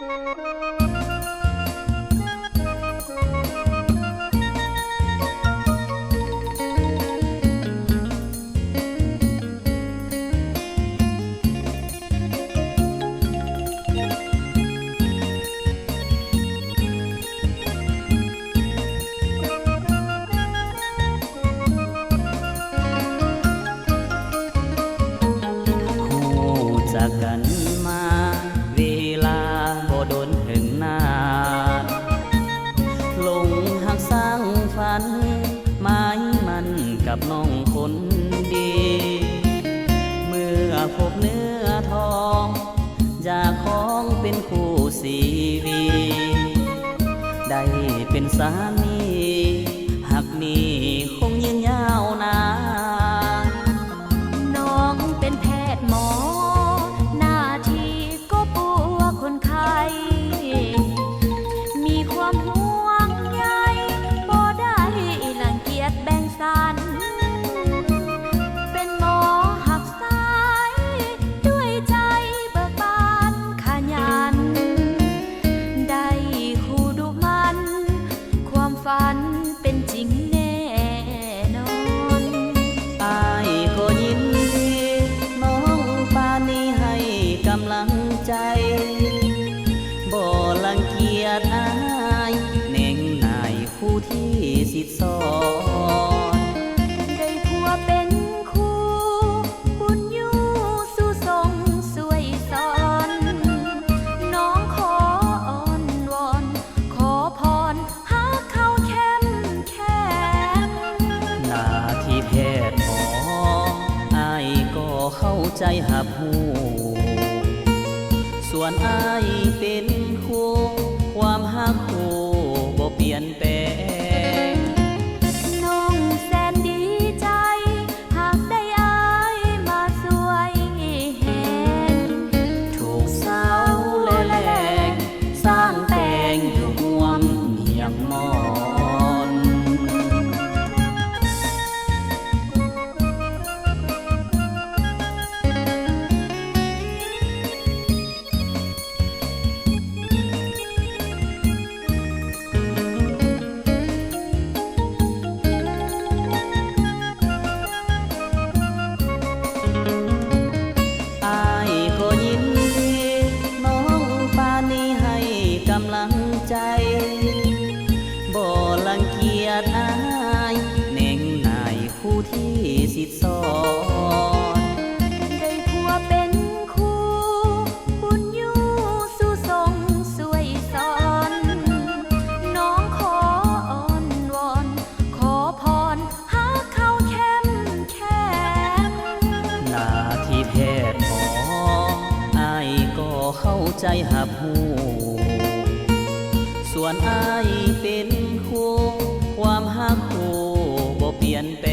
จากกันมาเวลาบ่โดนถึงนานลงหักสร้างฝันหมายมันกับน้องคนดี เมื่อพบเนื้อทองอยากของเป็นคู่สีวีได้เป็นสามีหักนี้คงยืนยาวนานน้องเป็นแพทย์หมอหน้าที่ก็ปัวคนไข้มีความห่วงใยบ่ได้รังเกียจแบ่งสันเป็นหมอหักสายด้วยใจเบิกบานขยันได้คู่ดูมันความฝันเป็นจริงแน่นอนอ้ายก็ยินดีน้องปานี้ให้กำลังใจบ่รังเกียจอายเน่งนายผู้ที่สิทธิ์สอนได้ผัวเป็นคู่บุญอยู่สู่ทรงสวยสอนน้องขออ้อนวอนขอพรหาเขาเข้มแข็งหน้าที่แพทย์หมออ้ายก็เข้าใจหับหูส่วนอ้ายเป็นคู่ความหักคู่บ่เปลี่ยนแปลงน้องแสนดีใจหากได้อายมาสวยแหงถูกเศร้าและแลงสร้างแต่งอยู่ห่วงเหี่ยมมอนกำลังใจบ่รังเกียจอายเน่งนายผู้ที่สิทธิ์สอนได้ผัวเป็นคู่บุญอยู่สู่ทรงสวยสอนน้องขออ้อนวอนขอพรหาเขาเข้มแข็งหน้าที่แพทย์หมออ้ายก็เข้าใจหับหูส่วนอ้ายเป็นคู่ความหักคู่บ่เปลี่ยนแปล